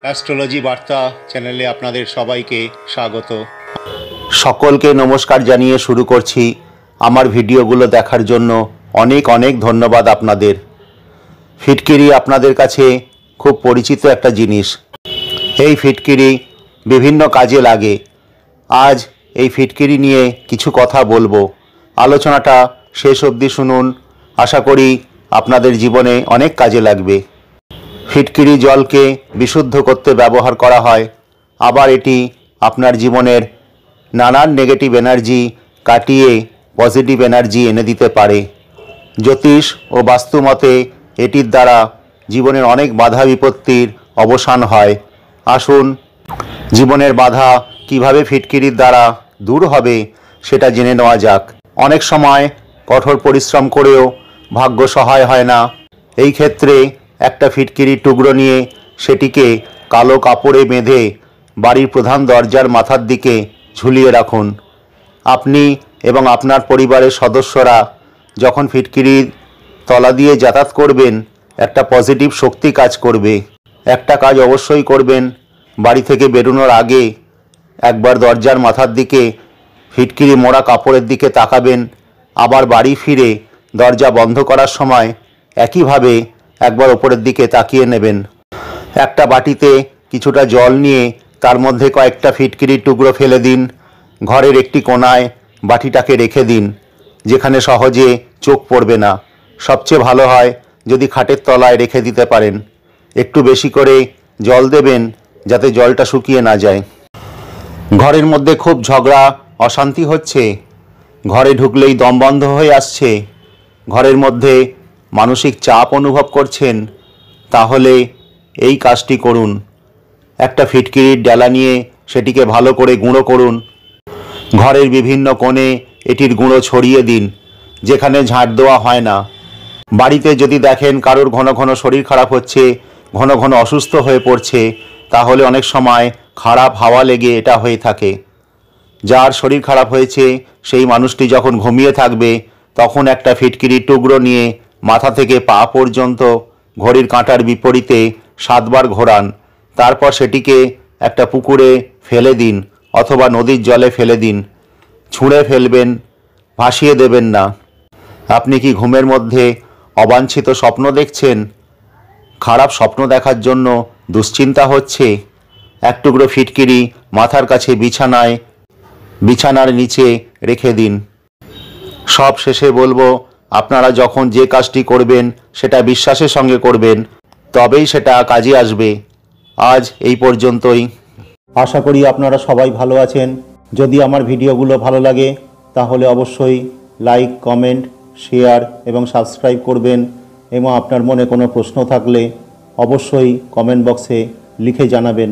Astrology বার্তা চ্যানেলে আপনাদের সবাইকে স্বাগত। সকলকে নমস্কার জানিয়ে শুরু করছি। আমার ভিডিওগুলো দেখার জন্য অনেক অনেক ধন্যবাদ আপনাদের। ফিটকিরি আপনাদের কাছে খুব পরিচিত একটা জিনিস। এই ফিটকিরি বিভিন্ন কাজে লাগে। আজ এই ফিটকিরি নিয়ে কিছু কথা বলবো। আলোচনাটা শেষ অবধি শুনুন, আশা করি আপনাদের জীবনে অনেক কাজে লাগবে। ফিটকিরি জলকে বিশুদ্ধ করতে ব্যবহার করা হয়। আবার এটি আপনার জীবনের নানান নেগেটিভ এনার্জি কাটিয়ে পজিটিভ এনার্জি এনে দিতে পারে। জ্যোতিষ ও বাস্তুমতে এটির দ্বারা জীবনের অনেক বাধা বিপত্তির অবসান হয়। আসুন জীবনের বাধা কিভাবে ফিটকিরির দ্বারা দূর হবে সেটা জেনে নেওয়া যাক। অনেক সময় কঠোর পরিশ্রম করেও ভাগ্য সহায় হয় না। এই ক্ষেত্রে একটা ফিটকিরির টুকরো নিয়ে সেটিকে কালো কাপড়ে বেঁধে বাড়ির প্রধান দরজার মাথার দিকে ঝুলিয়ে রাখুন। আপনি এবং আপনার পরিবারের সদস্যরা যখন ফিটকিরির তলা দিয়ে যাতায়াত করবেন, একটা পজিটিভ শক্তি কাজ করবে। একটা কাজ অবশ্যই করবেন, বাড়ি থেকে বেরোনোর আগে একবার দরজার মাথার দিকে ফিটকিরি মোড়া কাপড়ের দিকে তাকাবেন। আবার বাড়ি ফিরে দরজা বন্ধ করার সময় একইভাবে একবার ওপরের দিকে তাকিয়ে নেবেন। একটা বাটিতে কিছুটা জল নিয়ে তার মধ্যে কয়েকটা ফিটকিরির টুকরো ফেলে দিন। ঘরের একটি কোণায় বাটিটাকে রেখে দিন, যেখানে সহজে চোখ পড়বে না। সবচেয়ে ভালো হয় যদি খাটের তলায় রেখে দিতে পারেন। একটু বেশি করে জল দেবেন যাতে জলটা শুকিয়ে না যায়। ঘরের মধ্যে খুব ঝগড়া অশান্তি হচ্ছে, ঘরে ঢুকলেই দম বন্ধ হয়ে আসছে, ঘরের মধ্যে মানসিক চাপ অনুভব করছেন, তাহলে এই কাজটি করুন। একটা ফিটকিরির ডালা নিয়ে সেটিকে ভালো করে গুঁড়ো করুন। ঘরের বিভিন্ন কোণে এটির গুঁড়ো ছড়িয়ে দিন, যেখানে ঝাঁট দেওয়া হয় না। বাড়িতে যদি দেখেন কারোর ঘন ঘন শরীর খারাপ হচ্ছে, ঘন ঘন অসুস্থ হয়ে পড়ছে, তাহলে অনেক সময় খারাপ হাওয়া লেগে এটা হয়ে থাকে। যার শরীর খারাপ হয়েছে সেই মানুষটি যখন ঘুমিয়ে থাকবে, তখন একটা ফিটকিরির টুকরো নিয়ে মাথা থেকে পা পর্যন্ত ঘড়ির কাঁটার বিপরীতে 7 বার ঘোরান। তারপর সেটিকে একটা পুকুরে ফেলে দিন অথবা নদীর জলে ফেলে দিন। ছুঁড়ে ফেলবেন, ভাসিয়ে দেবেন না। আপনি কি ঘুমের মধ্যে অবাঞ্ছিত স্বপ্ন দেখছেন? খারাপ স্বপ্ন দেখার জন্য দুশ্চিন্তা হচ্ছে? এক টুকরো ফিটকিরি মাথার কাছে বিছানার নিচে রেখে দিন। সব শেষে বলবো, আপনারা যখন যে কাজটি করবেন সেটা বিশ্বাসের সঙ্গে করবেন, তবেই সেটা কাজে আসবে। আজ এই পর্যন্তই। আশা করি আপনারা সবাই ভালো আছেন। যদি আমার ভিডিওগুলো ভালো লাগে তাহলে অবশ্যই লাইক, কমেন্ট, শেয়ার এবং সাবস্ক্রাইব করবেন। এবং আপনার মনে কোনো প্রশ্ন থাকলে অবশ্যই কমেন্ট বক্সে লিখে জানাবেন।